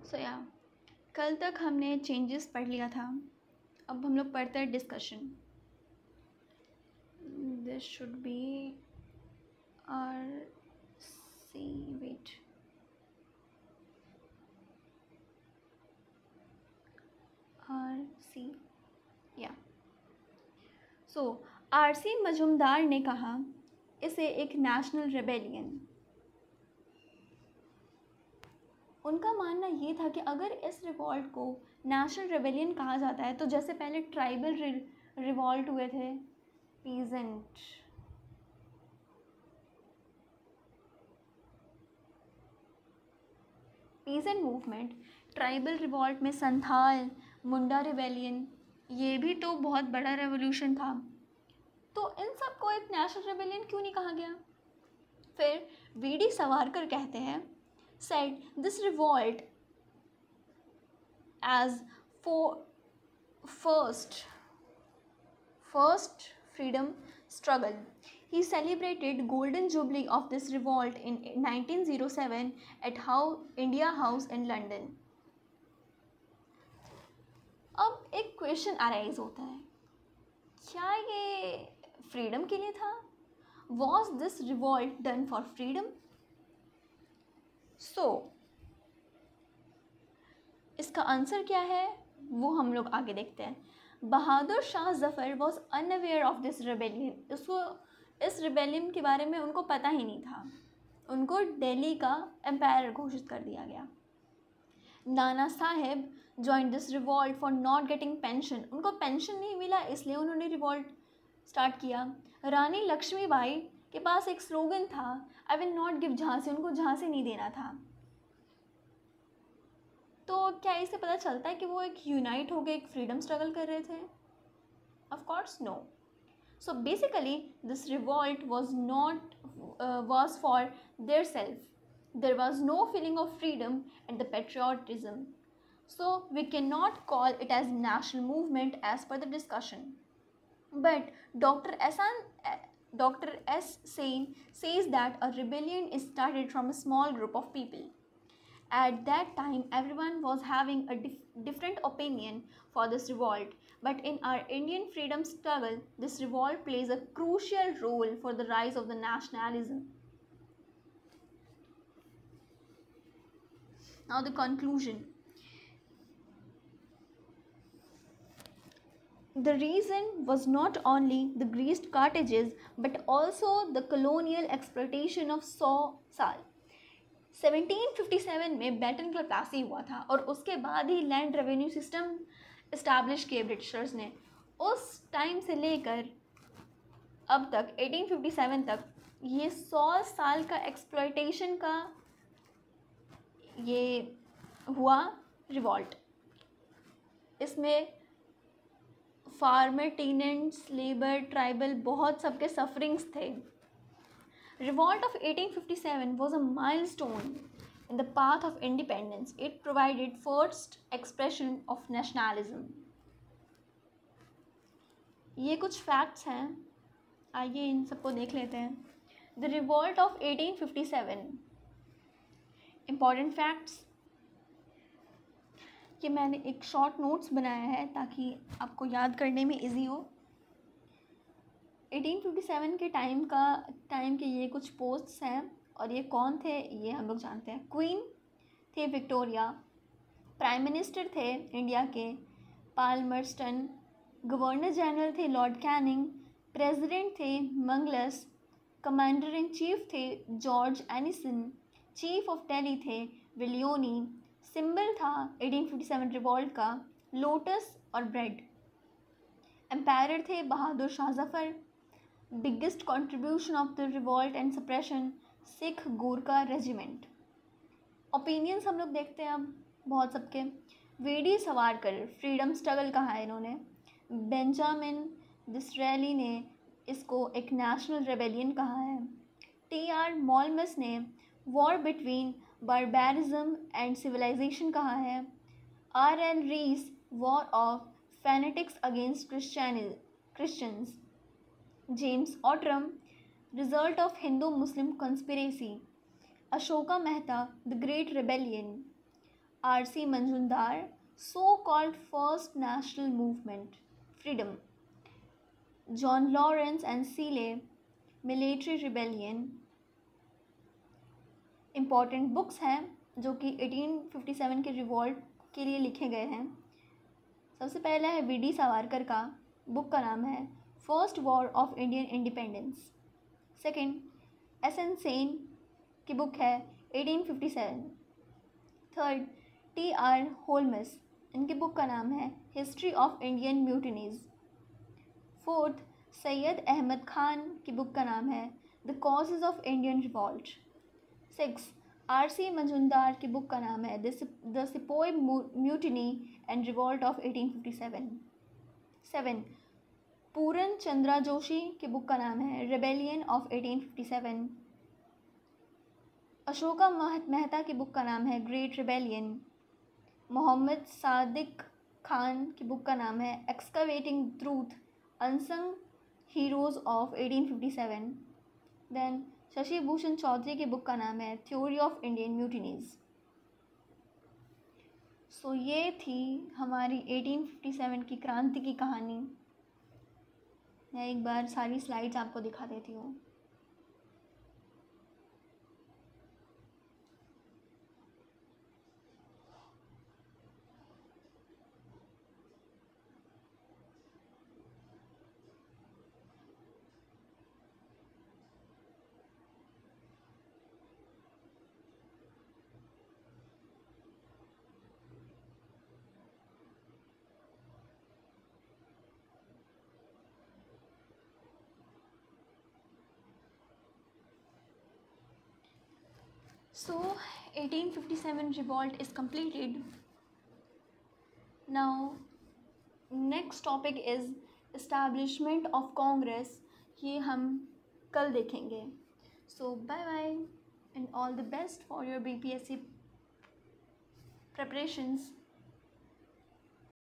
सो या कल तक हमने चेंजेस पढ़ लिया था. अब हम लोग पढ़ते हैं discussion. This should be R C wait R C या सो आर.सी. मजूमदार ने कहा इसे एक नेशनल रेबेलियन. उनका मानना ये था कि अगर इस रिवॉल्ट को नेशनल रेबेलियन कहा जाता है तो जैसे पहले ट्राइबल रिवॉल्ट हुए थे, पीजेंट मूवमेंट, ट्राइबल रिवॉल्ट में संथाल, मुंडा रिबेलियन, ये भी तो बहुत बड़ा रेवोल्यूशन था. तो इन सब को एक नेशनल रेबेलियन क्यों नहीं कहा गया? फिर वी.डी. सावरकर कहते हैं said this revolt as for first freedom struggle. He celebrated golden jubilee of this revolt in 1907 at India House in London. अब एक क्वेश्चन अराइज होता है, क्या ये फ्रीडम के लिए था? Was this revolt done for freedom? सो इसका आंसर क्या है वो हम लोग आगे देखते हैं. Bahadur Shah Zafar was unaware of this rebellion. उसको इस रेबेलियन के बारे में उनको पता ही नहीं था. उनको दिल्ली का एम्पायर घोषित कर दिया गया. Nana Saheb joined this revolt for not getting pension. उनको पेंशन नहीं मिला इसलिए उन्होंने रिवॉल्ट स्टार्ट किया. रानी लक्ष्मीबाई के पास एक स्लोगन था, I will not give Jhansi. उनको झांसी नहीं देना था. तो क्या इससे पता चलता है कि वो एक यूनाइट हो गए एक फ्रीडम स्ट्रगल कर रहे थे? Of course no. So basically this revolt was for their self. There was no feeling of freedom and the patriotism. So we cannot call it as national movement as per the discussion. But Dr. S. Sain says that a rebellion is started from a small group of people. At that time, everyone was having a different opinion for this revolt. But in our Indian freedom struggle, this revolt plays a crucial role for the rise of the nationalism. Now the conclusion. The reason was not only the greased cartridges but also the colonial exploitation of 100 साल. 1757 में batten club Plassey हुआ था और उसके बाद ही land revenue system establish किए Britishers ने. उस टाइम से लेकर अब तक 1857 तक ये 100 साल का एक्सप्लॉयटेशन का ये हुआ रिवॉल्ट. इसमें फार्मर, टेनेंट्स, लेबर, ट्राइबल बहुत सबके सफरिंग्स थे. Revolt of 1857 was a milestone in the path of independence. It provided first expression of nationalism. ये कुछ फैक्ट्स हैं, आइए इन सबको देख लेते हैं. The Revolt of 1857. Important facts. ये मैंने एक शॉर्ट नोट्स बनाया है ताकि आपको याद करने में इजी हो. 1857 के टाइम के ये कुछ पोस्ट्स हैं और ये कौन थे ये हम लोग जानते हैं. क्वीन थे विक्टोरिया, प्राइम मिनिस्टर थे इंडिया के पालमर्स्टन, गवर्नर जनरल थे लॉर्ड कैनिंग, प्रेसिडेंट थे मंगलस, कमांडर इन चीफ थे George Ennison, chief of Delhi थे विलियोनी. सिंबल था 1857 रिवॉल्ट का लोटस और ब्रेड. एम्पायर थे Bahadur Shah Zafar. Biggest contribution of the revolt and suppression Sikh Gorkha regiment. Opinions हम लोग देखते हैं अब बहुत सबके. वी.डी. सावरकर फ्रीडम स्ट्रगल कहा है इन्होंने. बेंजामिन डिसरेली ने इसको एक नेशनल रेबेलियन कहा है. टी.आर. मॉलमस ने war between barbarism and civilization कहा है. R L. Rees war of fanatics against Christians. James Outram result of Hindu Muslim conspiracy. Ashoka Mehta the great rebellion. R.C. Majumdar, so-called first national movement, freedom. John Lawrence and Seeley, military rebellion. Important books हैं जो कि 1857 के revolt के लिए लिखे गए हैं। सबसे पहला है वी डी सावरकर का, बुक का नाम है first war of Indian independence. Second, S N Sen की बुक है 1857। थर्ड, टी आर होल्मस, इनकी बुक का नाम है history of Indian mutinies. Fourth, Syed Ahmad Khan की बुक का नाम है the causes of Indian revolt. Six, R C Majumdar की बुक का नाम है the sepoy mutiny and revolt of 1857। Seven, Puran Chandra Joshi की बुक का नाम है रेबेलियन ऑफ 1857। अशोका मेहता की बुक का नाम है ग्रेट रिबेलियन। मोहम्मद सादिक खान की बुक का नाम है excavating truth unsung heroes of 1857। Then Shashi Bhushan Chaudhary की बुक का नाम है theory of Indian mutinies. So ये थी हमारी 1857 की क्रांति की कहानी। मैं एक बार सारी स्लाइड्स आपको दिखा देती हूँ। So 1857 revolt is completed. Now next topic is establishment of Congress. ये हम कल देखेंगे. So bye bye and all the best for your BPSC preparations.